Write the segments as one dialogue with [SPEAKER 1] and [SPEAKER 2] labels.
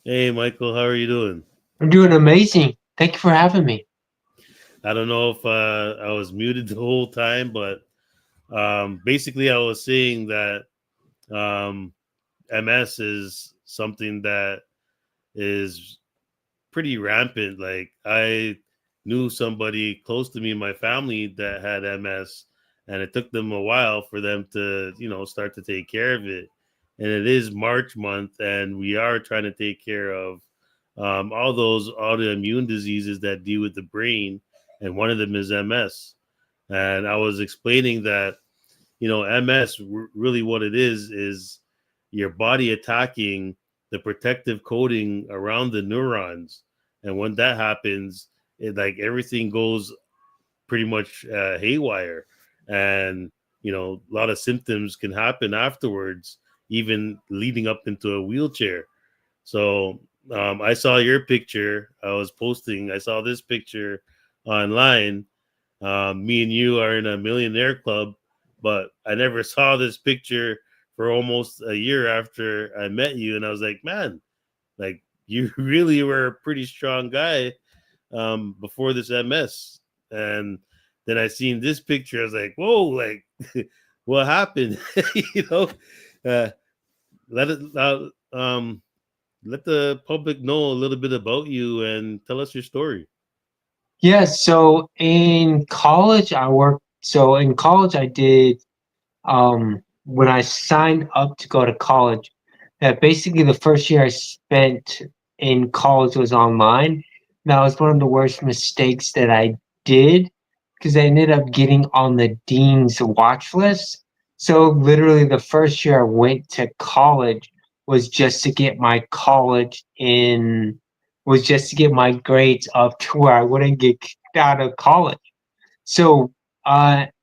[SPEAKER 1] Hey, Michael, how are you doing?
[SPEAKER 2] I'm doing amazing. Thank you for having me.
[SPEAKER 1] I don't know if I was muted the whole time, but basically, I was saying that um, MS is something that is pretty rampant. Like, I knew somebody close to me in my family that had MS, and it took them a while for them to, start to take care of it. And it is March month, and we are trying to take care of all those autoimmune diseases that deal with the brain, and one of them is MS. And I was explaining that MS really what it is your body attacking the protective coating around the neurons, and when that happens, it like everything goes pretty much haywire, and a lot of symptoms can happen afterwards, even leading up into a wheelchair. So I saw your picture. I was posting. I saw this picture online. Me and you are in a millionaire club, but I never saw this picture for almost a year after I met you, and I was like, man, like you really were a pretty strong guy before this MS. And then I seen this picture. I was like, whoa, like what happened? you know, uh, let it let the public know a little bit about you and tell us your story.
[SPEAKER 2] Yes, so in college I worked so in college I did when I signed up to go to college, that basically the first year I spent in college was online. That was one of the worst mistakes that I did because I ended up getting on the dean's watch list. So literally the first year I went to college was just to get my college in was just to get my grades up to where I wouldn't get kicked out of college. So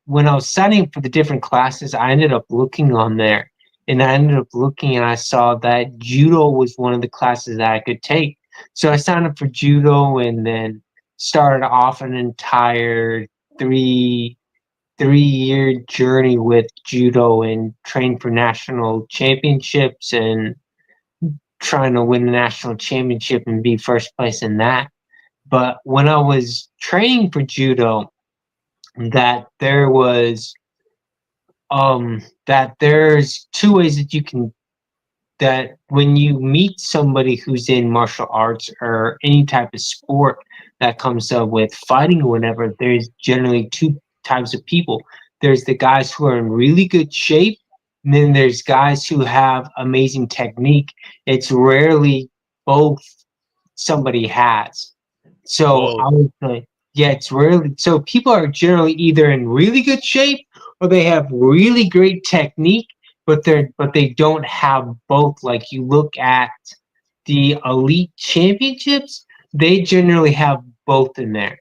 [SPEAKER 2] when I was studying for the different classes, I ended up looking on there, and I ended up looking and I saw that judo was one of the classes that I could take. So I signed up for judo and then started off an entire three 3 year journey with judo and trained for national championships and trying to win the national championship and be first place in that. But when I was training for judo, that there was that there's two ways that you can that when you meet somebody who's in martial arts or any type of sport that comes up with fighting or whatever, there's generally two types of people. There's the guys who are in really good shape, and then there's guys who have amazing technique. It's rarely both somebody has. So
[SPEAKER 1] Oh,
[SPEAKER 2] I would say, yeah, it's rarely. So people are generally either in really good shape or they have really great technique, but they don't have both. Like you look at the elite championships, they generally have both in there,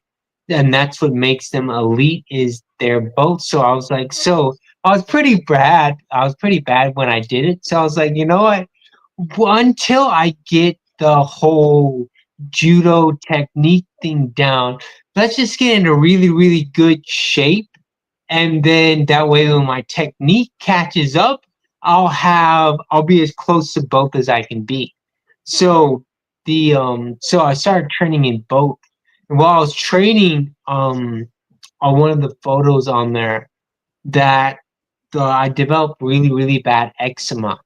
[SPEAKER 2] and that's what makes them elite is they're both. So I was like, so I was pretty bad. I was pretty bad when I did it. So I was like, you know what? Until I get the whole judo technique thing down, let's just get into really, really good shape. And then that way, when my technique catches up, I'll be as close to both as I can be. So so I started training in both. And while I was training, on one of the photos on there, that I developed really, really bad eczema,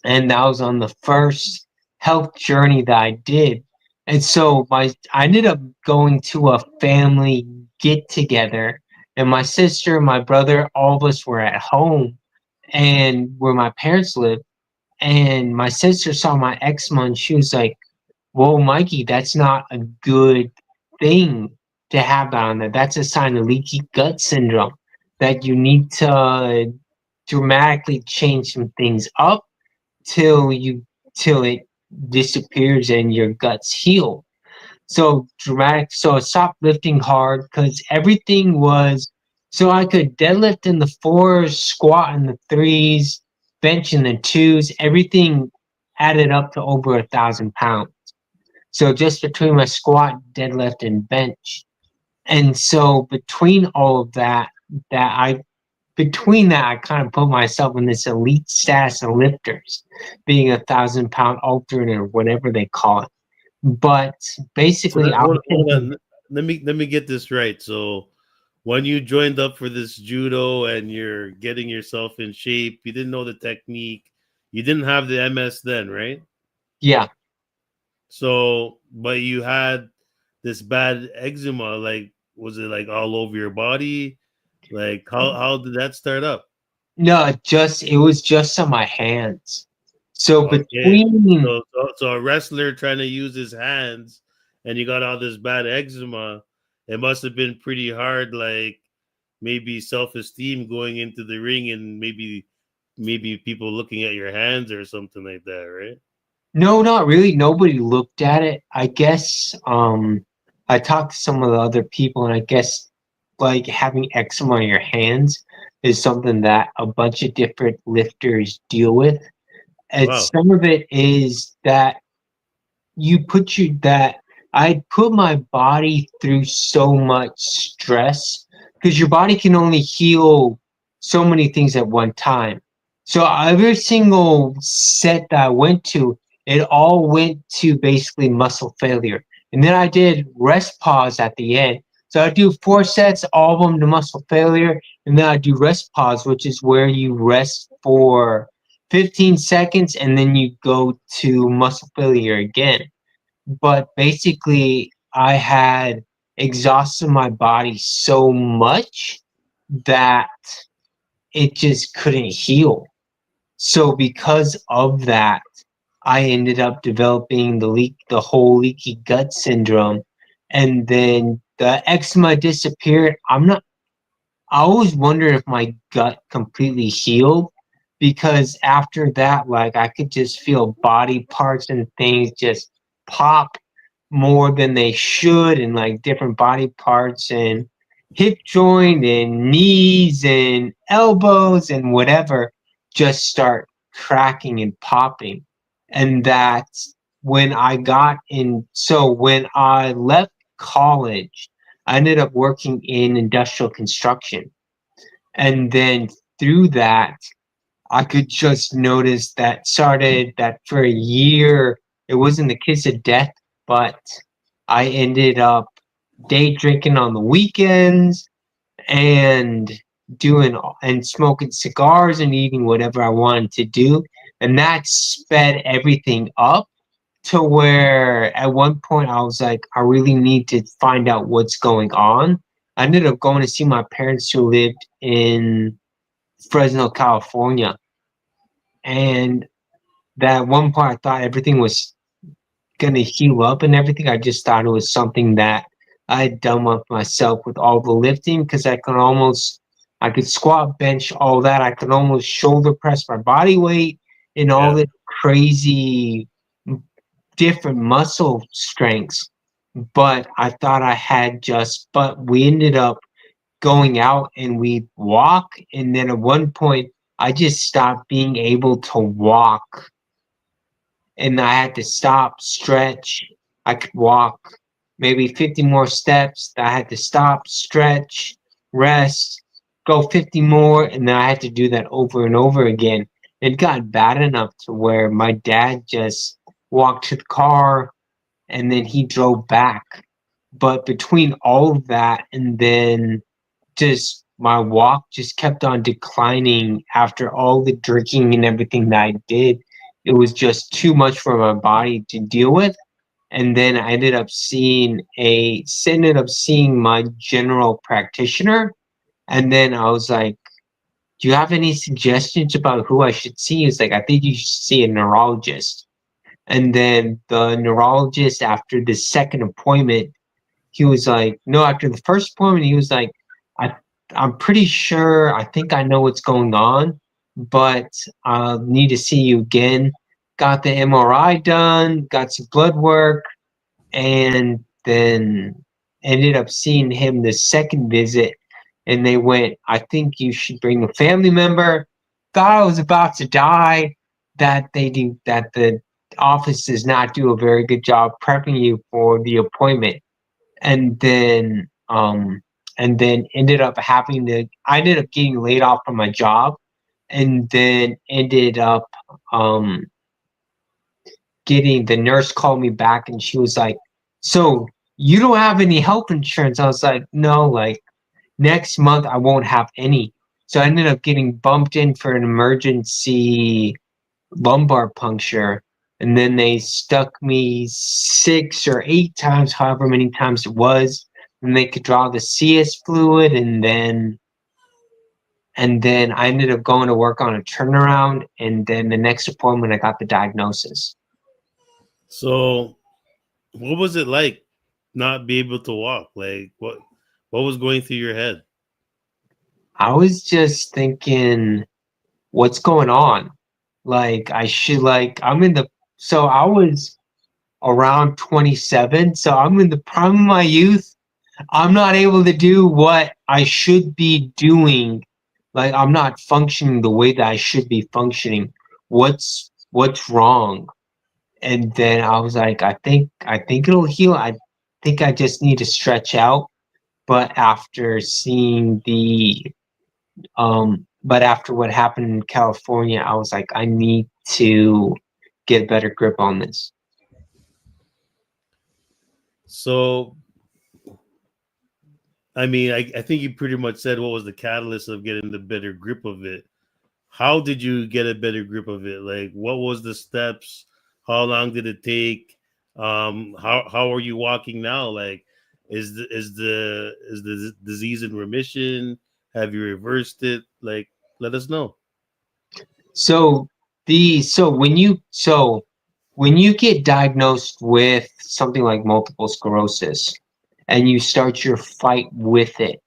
[SPEAKER 2] and that was on the first health journey that I did. And so I ended up going to a family get together, and my sister, my brother, all of us were at home and where my parents live. And my sister saw my eczema and she was like, "Whoa, Mikey, that's not a good thing to have that on there. That's a sign of leaky gut syndrome that you need to dramatically change some things up till you till it disappears and your guts heal." So dramatic. So I stopped lifting hard because everything was so I could deadlift in the fours, squat in the threes, bench in the twos. Everything added up to over 1,000 pounds. So just between my squat, deadlift, and bench, and so between all of that, that between that, I kind of put myself in this elite status of lifters, being 1,000 pound alternate or whatever they call it. But
[SPEAKER 1] So
[SPEAKER 2] basically,
[SPEAKER 1] that,
[SPEAKER 2] I was
[SPEAKER 1] hold
[SPEAKER 2] thinking,
[SPEAKER 1] on. Let me get this right. So when you joined up for this judo and you're getting yourself in shape, you didn't know the technique. You didn't have the MS then, right?
[SPEAKER 2] yeah,
[SPEAKER 1] So, but you had this bad eczema. Like, was it like all over your body? Like, how did that start up?
[SPEAKER 2] no, it was just on my hands. So
[SPEAKER 1] Okay,
[SPEAKER 2] between
[SPEAKER 1] so a wrestler trying to use his hands, and you got all this bad eczema. It must have been pretty hard. Like maybe self esteem going into the ring, and maybe people looking at your hands or something like that, right?
[SPEAKER 2] No, not really. Nobody looked at it. I guess I talked to some of the other people, and I guess like having eczema on your hands is something that a bunch of different lifters deal with. And
[SPEAKER 1] Wow.
[SPEAKER 2] some of it is that you put you that I put my body through so much stress because your body can only heal so many things at one time. So every single set that I went to, it all went to basically muscle failure. And then I did rest pause at the end. So I do 4 sets, all of them to muscle failure, and then I do rest pause, which is where you rest for 15 seconds and then you go to muscle failure again. But basically, I had exhausted my body so much that it just couldn't heal. So because of that, I ended up developing the whole leaky gut syndrome, and then the eczema disappeared. I always wondered if my gut completely healed because after that, like I could just feel body parts and things just pop more than they should, and like different body parts and hip joint and knees and elbows and whatever just start cracking and popping. And that's when I got in. So when I left college, I ended up working in industrial construction. And then through that, I could just notice that started that for a year, it wasn't the kiss of death, but I ended up day drinking on the weekends and and smoking cigars and eating whatever I wanted to do. And that sped everything up to where at one point I was like, I really need to find out what's going on. I ended up going to see my parents who lived in Fresno, California. And that at one point I thought everything was gonna heal up and everything. I just thought it was something that I had done with myself with all the lifting because I could squat, bench, all that. I could almost shoulder press my body weight and all
[SPEAKER 1] Yeah.
[SPEAKER 2] the crazy different muscle strengths. But I thought I had but we ended up going out and we walk. And then at one point, I just stopped being able to walk and I had to stop, stretch. I could walk maybe 50 more steps. I had to stop, stretch, rest, go 50 more, and then I had to do that over and over again. It got bad enough to where my dad just walked to the car and then he drove back. But between all of that and then just my walk just kept on declining after all the drinking and everything that I did. It was just too much for my body to deal with. And then I ended up seeing my general practitioner. And then I was like, do you have any suggestions about who I should see? He's like, I think you should see a neurologist. And then the neurologist, after the second appointment, he was like, no, after the first appointment, he was like, I, I'm pretty sure, I think I know what's going on, but I'll need to see you again. Got the MRI done, got some blood work, and then ended up seeing him the second visit. And they went, I think you should bring a family member. Thought I was about to die. That the office does not do a very good job prepping you for the appointment. And then and then I ended up getting laid off from my job, and then ended up um getting the nurse called me back, and she was like, so you don't have any health insurance? I was like, no, like next month I won't have any. So I ended up getting bumped in for an emergency lumbar puncture, and then they stuck me 6 or 8 times, however many times it was, and they could draw the CS fluid, and then I ended up going to work on a turnaround, and then the next appointment I got the diagnosis.
[SPEAKER 1] So, what was it like not be able to walk? Like, what was going through your head?
[SPEAKER 2] I was just thinking, what's going on? Like I should like I'm in the so I was around 27, so I'm in the prime of my youth. I'm not able to do what I should be doing. Like I'm not functioning the way that I should be functioning. What's wrong? And then I was like, I think it'll heal. I think I just need to stretch out. But after seeing but after what happened in California, I was like, I need to get a better grip on this.
[SPEAKER 1] So, I mean, I think you pretty much said what was the catalyst of getting the better grip of it. How did you get a better grip of it? Like, what was the steps? How long did it take? How are you walking now? Like, is the disease in remission? Have you reversed it? Like, let us know.
[SPEAKER 2] So when you get diagnosed with something like multiple sclerosis and you start your fight with it,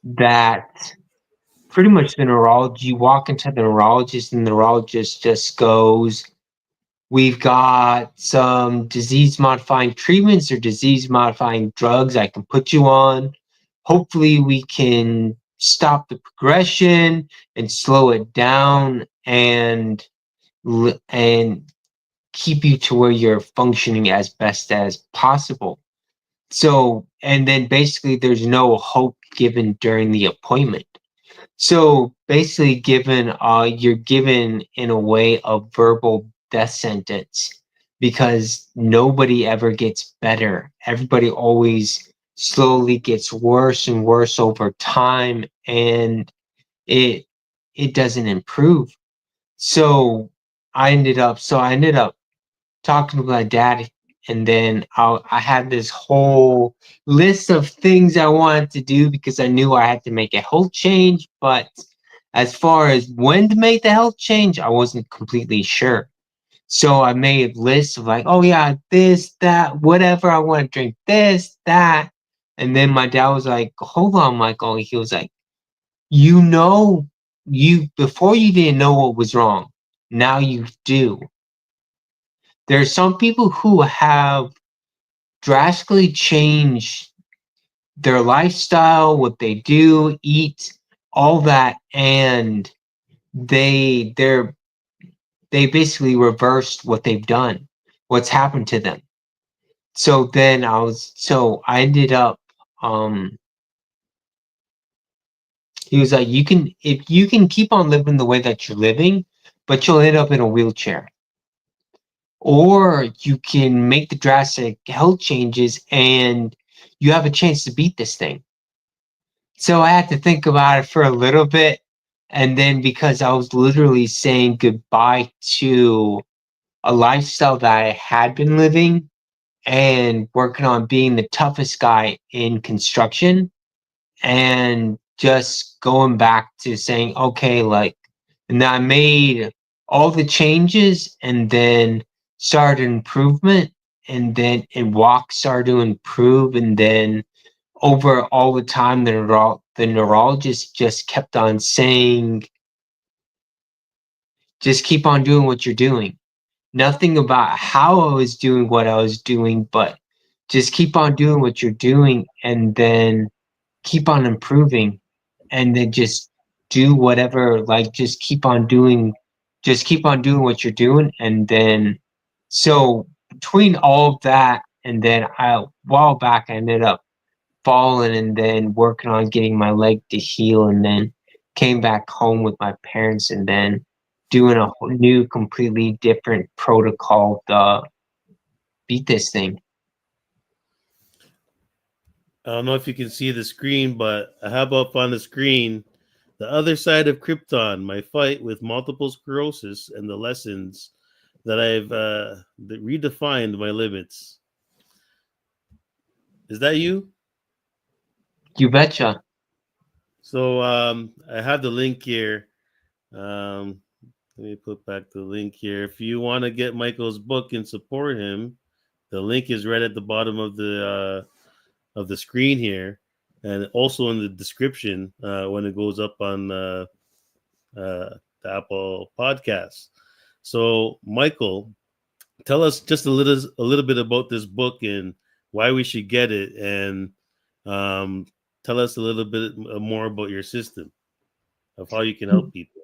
[SPEAKER 2] that pretty much you walk into the neurologist, and the neurologist just goes, we've got some disease modifying treatments or disease modifying drugs I can put you on. Hopefully, we can stop the progression and slow it down, and keep you to where you're functioning as best as possible. So, and then basically, there's no hope given during the appointment. So basically, you're given in a way a verbal death sentence, because nobody ever gets better. Everybody always slowly gets worse and worse over time, and it it doesn't improve. So I ended up talking to my dad, and then I had this whole list of things I wanted to do because I knew I had to make a health change. But as far as when to make the health change, I wasn't completely sure. So I made lists of like, oh yeah, this, that, whatever. I want to drink this, that. And then my dad was like, hold on, Michael. He was like, you know, you before you didn't know what was wrong. Now you do. There are some people who have drastically changed their lifestyle, what they do, eat, all that, and they're they basically reversed what they've done, what's happened to them. So I ended up he was like, you can if you can keep on living the way that you're living, but you'll end up in a wheelchair. Or you can make the drastic health changes and you have a chance to beat this thing. So I had to think about it for a little bit. And then because I was literally saying goodbye to a lifestyle that I had been living and working on being the toughest guy in construction, and just going back to saying, okay, like, and I made all the changes, and then started improvement, and then and walk started to improve, and then over all the time, the neurologist just kept on saying, just keep on doing what you're doing. Nothing about how I was doing what I was doing, but just keep on doing what you're doing, and then keep on improving, and then just do whatever, like just keep on doing what you're doing. And then so between all of that, and then a while back I ended up fallen and then working on getting my leg to heal, and then came back home with my parents and then doing a new, completely different protocol to beat this thing.
[SPEAKER 1] I don't know if you can see the screen, but I have up on the screen The Other Side of Krypton, my fight with multiple sclerosis and the lessons that I've that redefined my limits. Is that you?
[SPEAKER 2] You betcha.
[SPEAKER 1] So I have the link here. Um, Let me put back the link here. If you want to get Michael's book and support him, the link is right at the bottom of the screen here, and also in the description when it goes up on the Apple Podcast. So, Michael, tell us just a little bit about this book and why we should get it, and tell us a little bit more about your system of how you can help people.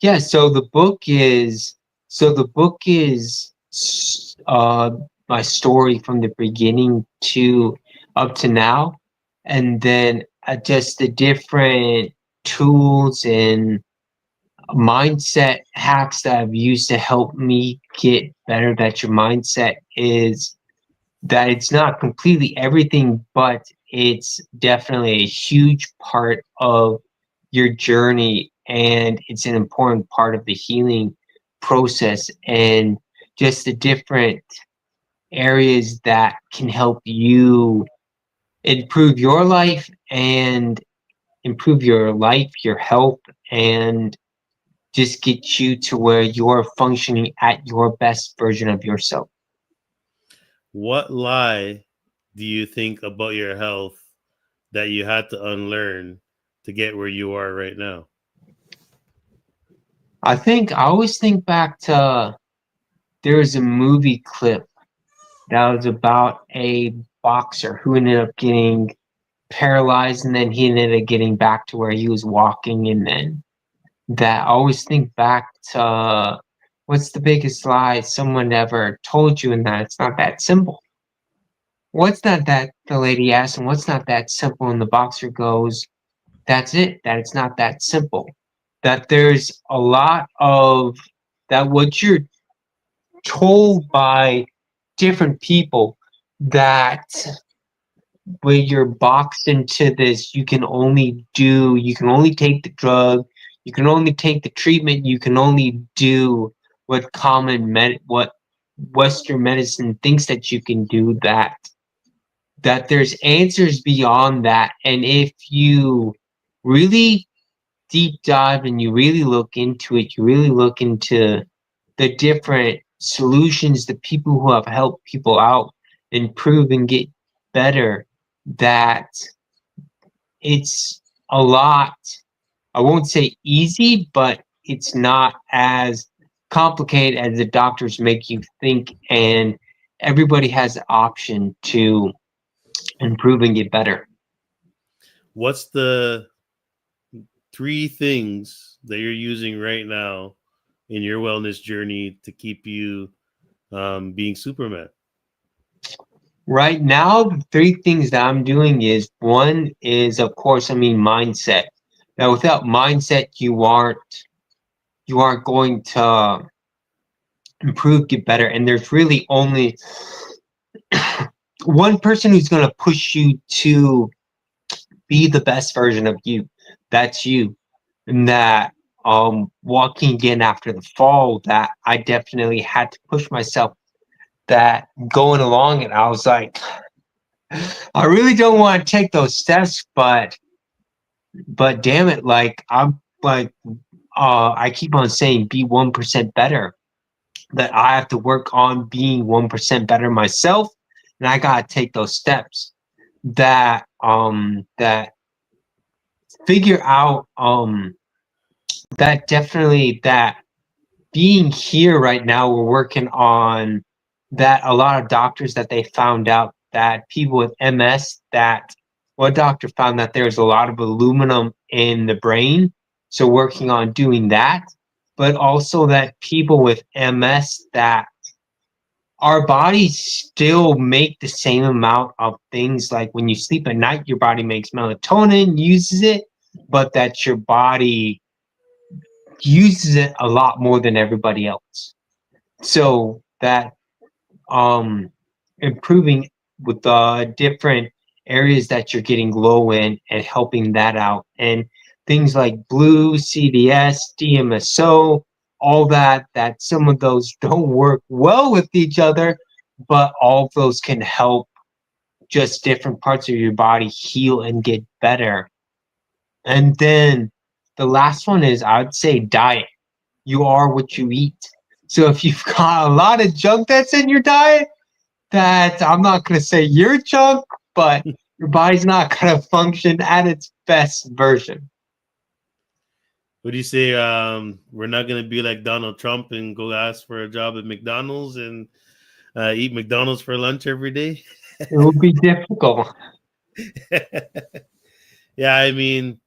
[SPEAKER 2] Yeah, so the book is my story from the beginning to up to now, and then just the different tools and mindset hacks that I've used to help me get better. That your mindset is that it's not completely everything, but it's definitely a huge part of your journey, and it's an important part of the healing process, and just the different areas that can help you improve your life and improve your life, your health, and just get you to where you're functioning at your best version of yourself.
[SPEAKER 1] What lie do you think about your health that you had to unlearn to get where you are right now?
[SPEAKER 2] I always think back to there was a movie clip that was about a boxer who ended up getting paralyzed, and then he ended up getting back to where he was walking, and then that I always think back to what's the biggest lie someone ever told you, and that it's not that simple. What's not that, the lady asked, and what's not that simple? And the boxer goes, that's it, that it's not that simple. That there's a lot of that what you're told by different people, that when you're boxed into this, you can only take the drug, you can only take the treatment, you can only do what Western medicine thinks that you can do, that there's answers beyond that. And if you really deep dive and you really look into it, you really look into the different solutions, the people who have helped people out, improve and get better, that it's a lot, I won't say easy, but it's not as complicated as the doctors make you think, and everybody has the option to improve and get better.
[SPEAKER 1] What's the three things that you're using right now in your wellness journey to keep you being Superman?
[SPEAKER 2] Right now, the three things that I'm doing is, one is, of course, mindset. Now, without mindset, you aren't going to improve, get better, and there's really only one person who's going to push you to be the best version of you. That's you. And that walking again after the fall, that I definitely had to push myself. That going along, and I was like, I really don't want to take those steps, but damn it, like I'm like I keep on saying be 1% better. That I have to work on being 1% better myself, and I gotta take those steps. That figure out that definitely that being here right now, we're working on that. A lot of doctors, that they found out that people with MS, that one doctor found that there's a lot of aluminum in the brain, so working on doing that. But also that people with MS that our bodies still make the same amount of things. Like when you sleep at night, your body makes melatonin, uses it, but that your body uses it a lot more than everybody else. So that improving with the different areas that you're getting low in and helping that out. And things like blue, CDS, DMSO, all that some of those don't work well with each other, but all of those can help just different parts of your body heal and get better. And then the last one is, I would say, diet. You are what you eat. So if you've got a lot of junk that's in your diet, that I'm not going to say you're junk, but your body's not going to function at its best version.
[SPEAKER 1] What do you say? We're not going to be like Donald Trump and go ask for a job at McDonald's and eat McDonald's for lunch every day.
[SPEAKER 2] It would be difficult.
[SPEAKER 1] Yeah, I mean,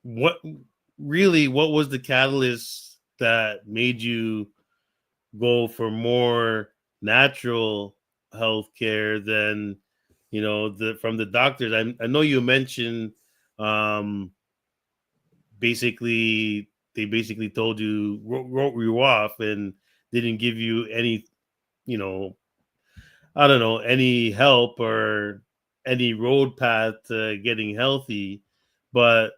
[SPEAKER 1] what was the catalyst that made you go for more natural health care than from the doctors? I know you mentioned um basically they basically told you, wrote you off and didn't give you any, you know I don't know, any help or any road path to getting healthy. But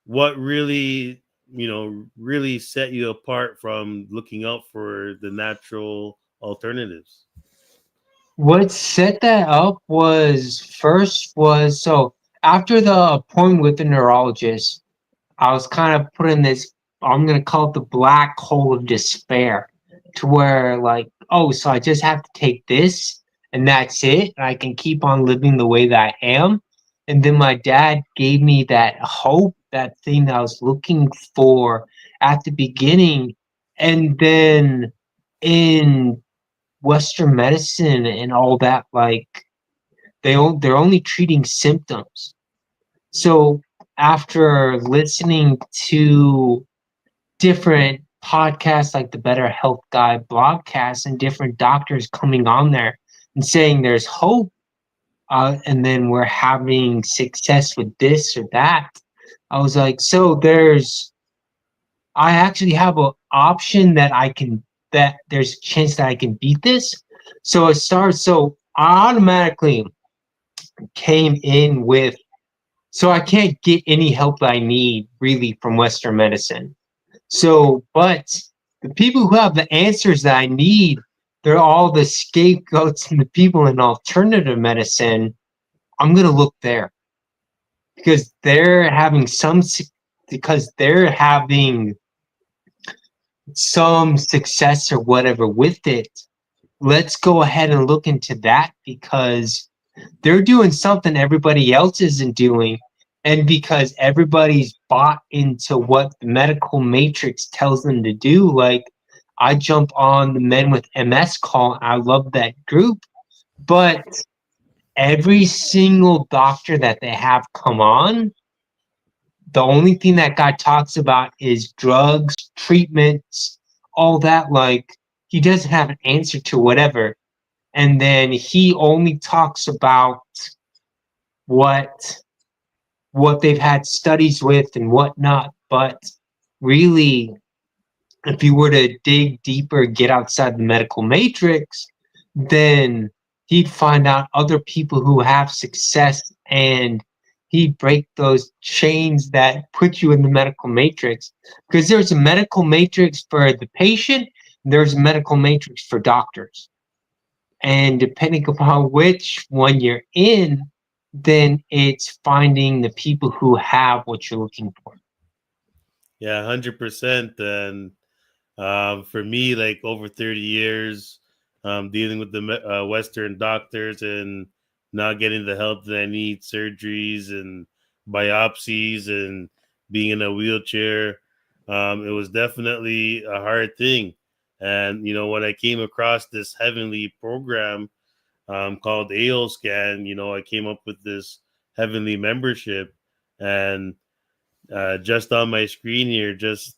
[SPEAKER 1] what really set you apart from looking out for the natural alternatives?
[SPEAKER 2] What set that up was so after the appointment with the neurologist, I was kind of put in this, I'm going to call it the black hole of despair, to where, like, oh, so I just have to take this and that's it. And I can keep on living the way that I am. And then my dad gave me that hope, that thing that I was looking for at the beginning. And then in Western medicine and all that, like, they're only treating symptoms. So after listening to different podcasts like the Better Health Guy blogcast and different doctors coming on there and saying there's hope, and then we're having success with this or that, I was like, so I actually have an option that there's a chance that I can beat this. So I automatically came in with, so I can't get any help that I need really from Western medicine. So, but the people who have the answers that I need, they're all the scapegoats and the people in alternative medicine. I'm going to look there because they're having some success or whatever with it. Let's go ahead and look into that because they're doing something everybody else isn't doing. And because everybody's bought into what the medical matrix tells them to do, like I jump on the Men with MS call, I love that group, but every single doctor that they have come on, the only thing that guy talks about is drugs, treatments, all that. Like he doesn't have an answer to whatever. And then he only talks about what they've had studies with and whatnot. But really, if you were to dig deeper, get outside the medical matrix, then he'd find out other people who have success and he'd break those chains that put you in the medical matrix. Because there's a medical matrix for the patient, and there's a medical matrix for doctors. And depending upon which one you're in, then it's finding the people who have what you're looking for.
[SPEAKER 1] Yeah, 100%. And for me, like over 30 years dealing with the Western doctors and not getting the help that I need, surgeries and biopsies and being in a wheelchair, it was definitely a hard thing. And, when I came across this heavenly program called AO Scan, I came up with this heavenly membership. And just on my screen here, just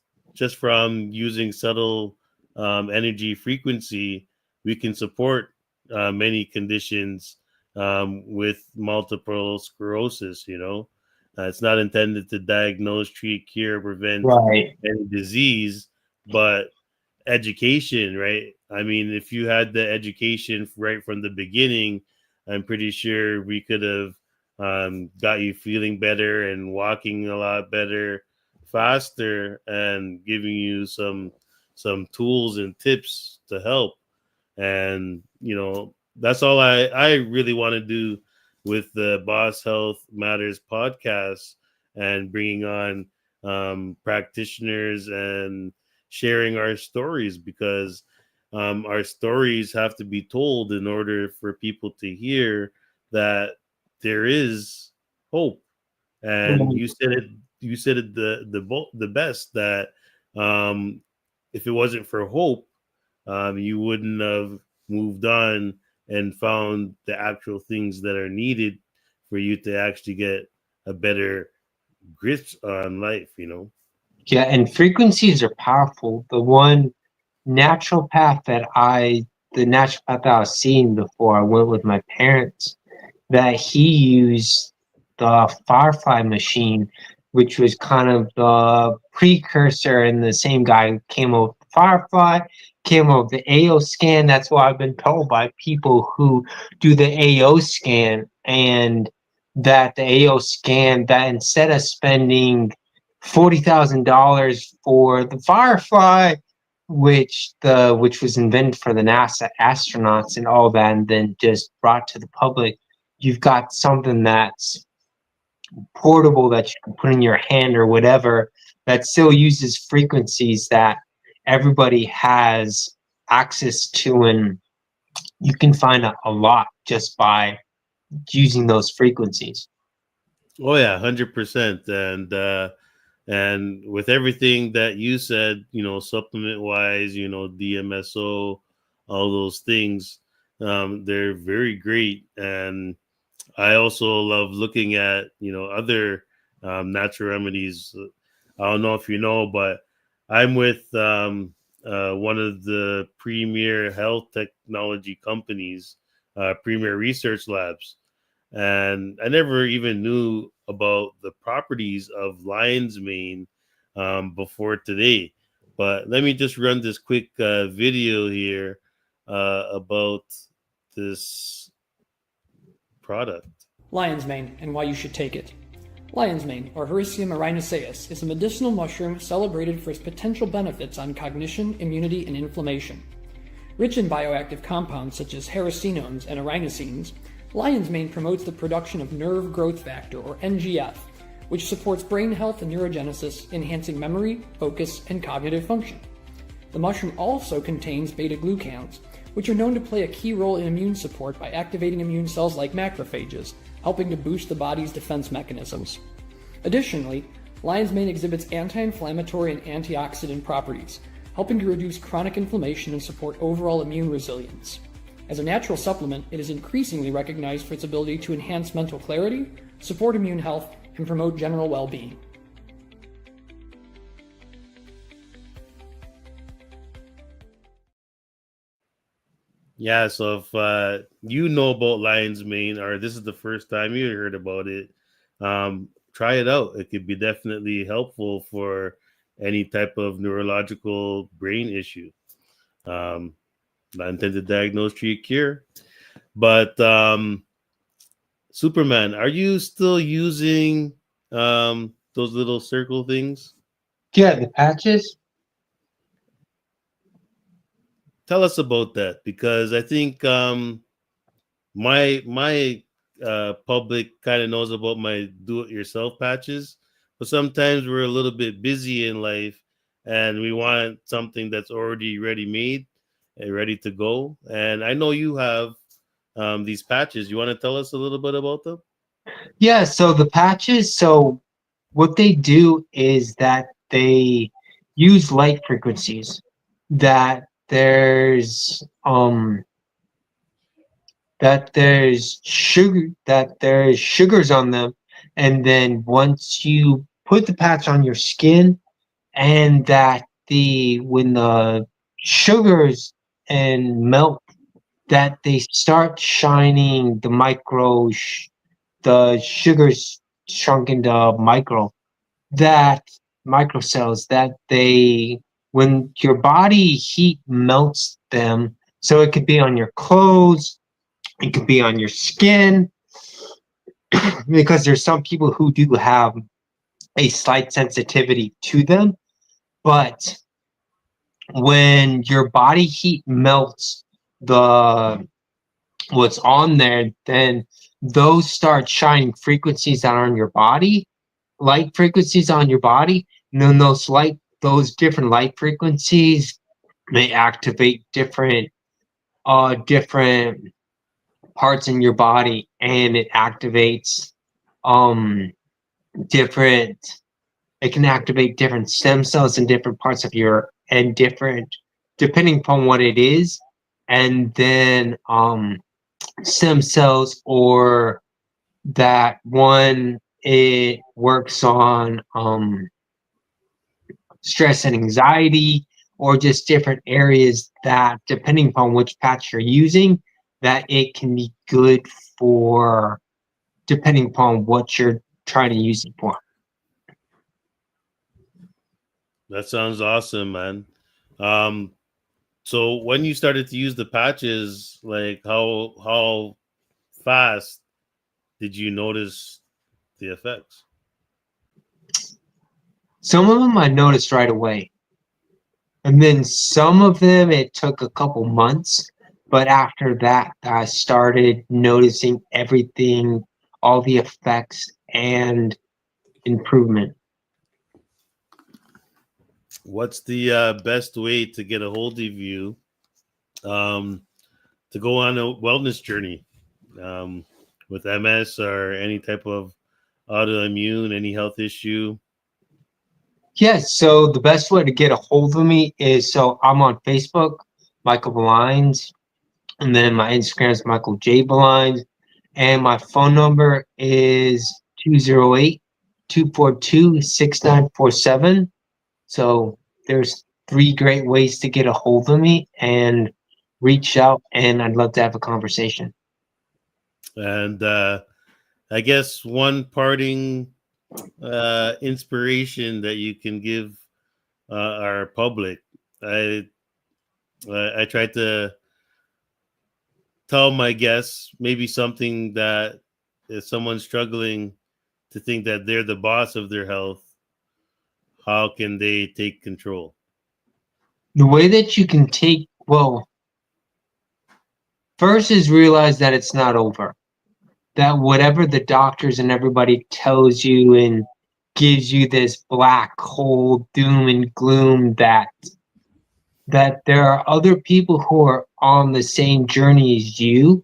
[SPEAKER 1] from using subtle energy frequency, we can support many conditions with multiple sclerosis. It's not intended to diagnose, treat, cure, prevent
[SPEAKER 2] Right.
[SPEAKER 1] any disease, but education, right? I mean, if you had the education right from the beginning, I'm pretty sure we could have got you feeling better and walking a lot better, faster, and giving you some tools and tips to help. And that's all I really want to do with the Boss Health Matters podcast, and bringing on practitioners and sharing our stories, because our stories have to be told in order for people to hear that there is hope. And
[SPEAKER 2] Right.
[SPEAKER 1] you said it the best, that um, if it wasn't for hope, you wouldn't have moved on and found the actual things that are needed for you to actually get a better grip on life.
[SPEAKER 2] Yeah, and frequencies are powerful. Natural path that I, the natural path that I was seeing before I went with my parents, that he used the Firefly machine, which was kind of the precursor, and the same guy came up with Firefly, came up with the AO scan. That's what I've been told by people who do the AO scan, and that the AO scan, that instead of spending $40,000 for the Firefly, which was invented for the NASA astronauts and all that, and then just brought to the public, you've got something that's portable that you can put in your hand or whatever, that still uses frequencies that everybody has access to, and you can find a lot just by using those frequencies.
[SPEAKER 1] Oh yeah, 100%. And with everything that you said, supplement wise, DMSO, all those things, they're very great. And I also love looking at other natural remedies. I don't know if you know, but I'm with one of the premier health technology companies, Premier Research Labs, and I never even knew about the properties of lion's mane before today. But let me just run this quick video here about this product.
[SPEAKER 3] Lion's mane and why you should take it. Lion's mane, or Hericium erinaceus, is a medicinal mushroom celebrated for its potential benefits on cognition, immunity, and inflammation. Rich in bioactive compounds such as hericenones and erinacines, lion's mane promotes the production of nerve growth factor, or NGF, which supports brain health and neurogenesis, enhancing memory, focus, and cognitive function. The mushroom also contains beta-glucans, which are known to play a key role in immune support by activating immune cells like macrophages, helping to boost the body's defense mechanisms. Additionally, lion's mane exhibits anti-inflammatory and antioxidant properties, helping to reduce chronic inflammation and support overall immune resilience. As a natural supplement, it is increasingly recognized for its ability to enhance mental clarity, support immune health, and promote general well-being.
[SPEAKER 1] Yeah, so if you know about lion's mane, or this is the first time you heard about it, try it out. It could be definitely helpful for any type of neurological brain issue. Um, Not intended to diagnose, treat, cure. But Superman, are you still using those little circle things?
[SPEAKER 2] Yeah, the patches.
[SPEAKER 1] Tell us about that, because I think my public kind of knows about my do-it-yourself patches, but sometimes we're a little bit busy in life, and we want something that's already ready-made and ready to go. And I know you have these patches. You want to tell us a little bit about them?
[SPEAKER 2] Yeah, so the patches, so what they do is that they use light frequencies, that there's sugars on them, and then once you put the patch on your skin, and that the when the sugars and melt that they start shining the sugars shrunk into that microcells that when your body heat melts them, so it could be on your clothes, it could be on your skin, because there's some people who do have a slight sensitivity to them, but when your body heat melts the what's on there, then those start shining frequencies that are on your body, light frequencies on your body, and then those different light frequencies may activate different parts in your body, and it activates different it can activate different stem cells in different parts of different depending upon what it is. And then stem cells, or that one, it works on stress and anxiety, or just different areas that, depending upon which patch you're using, that it can be good for, depending upon what you're trying to use it for.
[SPEAKER 1] That sounds awesome, man. So when you started to use the patches, like how fast did you notice the effects?
[SPEAKER 2] Some of them I noticed right away. And then some of them it took a couple months. But after that, I started noticing everything, all the effects and improvement.
[SPEAKER 1] What's the best way to get a hold of you to go on a wellness journey with MS or any type of autoimmune, any health issue?
[SPEAKER 2] Yes, so the best way to get a hold of me is, so I'm on Facebook, Michael Villines, and then my Instagram is Michael J. Villines, and my phone number is 208-242-6947. So there's 3 great ways to get a hold of me and reach out, and I'd love to have a conversation.
[SPEAKER 1] And I guess one parting inspiration that you can give our public. I tried to tell my guests maybe something that if someone's struggling to think that they're the boss of their health, how can they take control?
[SPEAKER 2] The way that you can first is realize that it's not over. That whatever the doctors and everybody tells you and gives you this black hole doom and gloom, that there are other people who are on the same journey as you,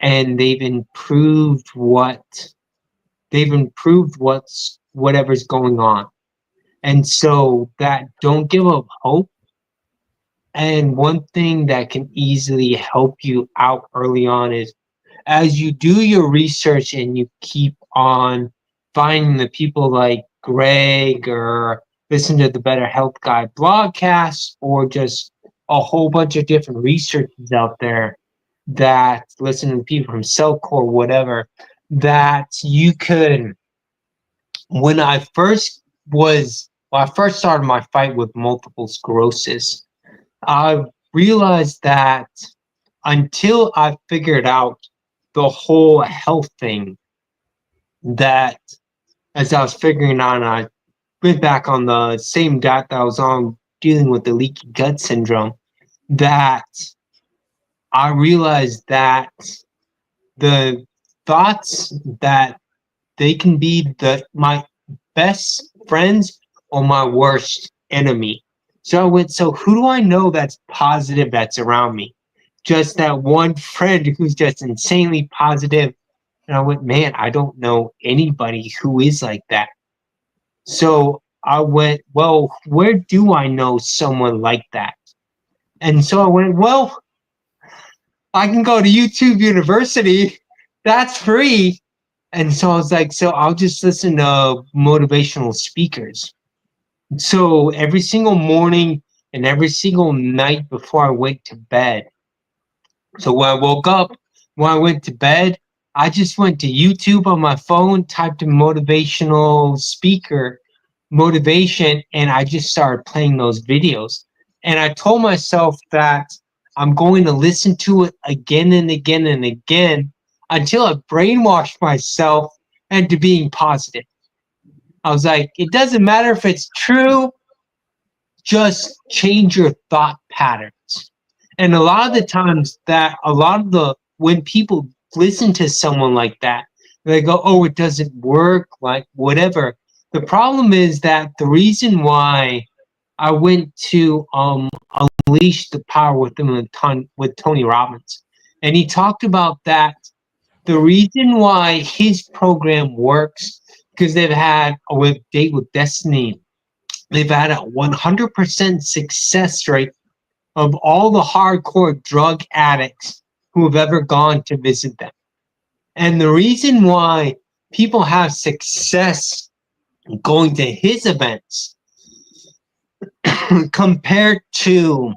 [SPEAKER 2] and they've improved whatever's going on. And so that, don't give up hope. And one thing that can easily help you out early on is, as you do your research and you keep on finding the people like Greg, or listen to the Better Health Guy blogcast, or just a whole bunch of different researchers out there, that listen to people from Cellcore, whatever, that you could, when I first started my fight with multiple sclerosis, I realized that until I figured out the whole health thing, that as I was figuring out, I went back on the same diet that I was on, dealing with the leaky gut syndrome, that I realized that the thoughts, that they can be my best friends or my worst enemy. So I went, so who do I know that's positive that's around me? Just that one friend who's just insanely positive. And I went, man, I don't know anybody who is like that. So I went, well, where do I know someone like that? And so I went, well, I can go to YouTube University. That's free. And so I was like, so I'll just listen to motivational speakers. So every single morning and every single night before I went to bed, So when I woke up, when I went to bed, I just went to YouTube on my phone, typed in motivational speaker motivation, and I just started playing those videos. And I told myself that I'm going to listen to it again and again and again until I brainwashed myself into being positive. I was like, it doesn't matter if it's true, just change your thought patterns. And a lot of the times when people listen to someone like that, they go, oh, it doesn't work, like whatever. The problem is that the reason why I went to Unleash the Power Within with Tony Robbins, and he talked about that the reason why his program works, because they've had with Date with Destiny, they've had a 100% success rate of all the hardcore drug addicts who have ever gone to visit them. And the reason why people have success going to his events compared to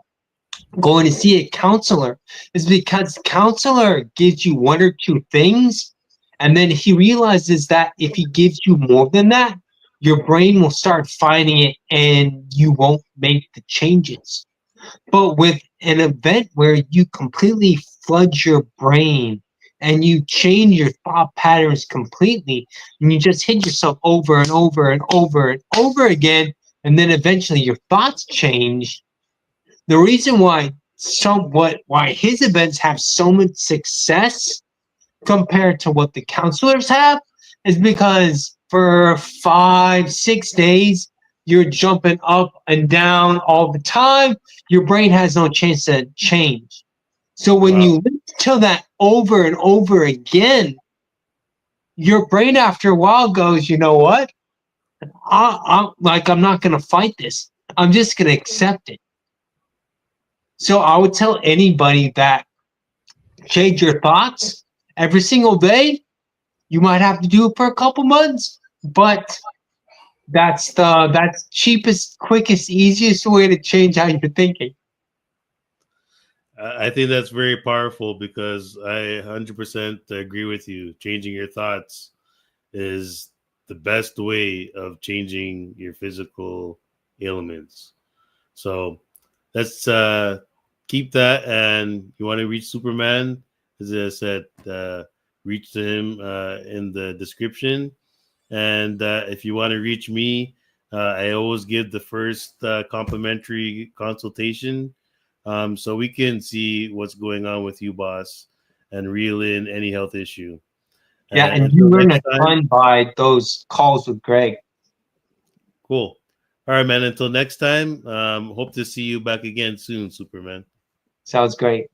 [SPEAKER 2] going to see a counselor is because counselor gives you one or two things, and then he realizes that if he gives you more than that, your brain will start fighting it and you won't make the changes. But with an event where you completely flood your brain and you change your thought patterns completely, and you just hit yourself over and over and over and over again, and then eventually your thoughts change. The reason why his events have so much success compared to what the counselors have is because for 5-6 days you're jumping up and down all the time. Your brain has no chance to change. So when you listen to that over and over again, your brain after a while goes, you know what? I'm not going to fight this. I'm just going to accept it. So I would tell anybody that change your thoughts every single day. You might have to do it for a couple months, but that's cheapest, quickest, easiest way to change how you're thinking.
[SPEAKER 1] I think that's very powerful because I 100% agree with you. Changing your thoughts is the best way of changing your physical ailments. So let's keep that. And you want to reach Superman, as I said, reach to him in the description. And if you want to reach me, I always give the first complimentary consultation. So we can see what's going on with you, boss, and reel in any health issue.
[SPEAKER 2] Yeah, and you learn a ton by those calls with Greg.
[SPEAKER 1] Cool. All right, man. Until next time, hope to see you back again soon, Superman.
[SPEAKER 2] Sounds great.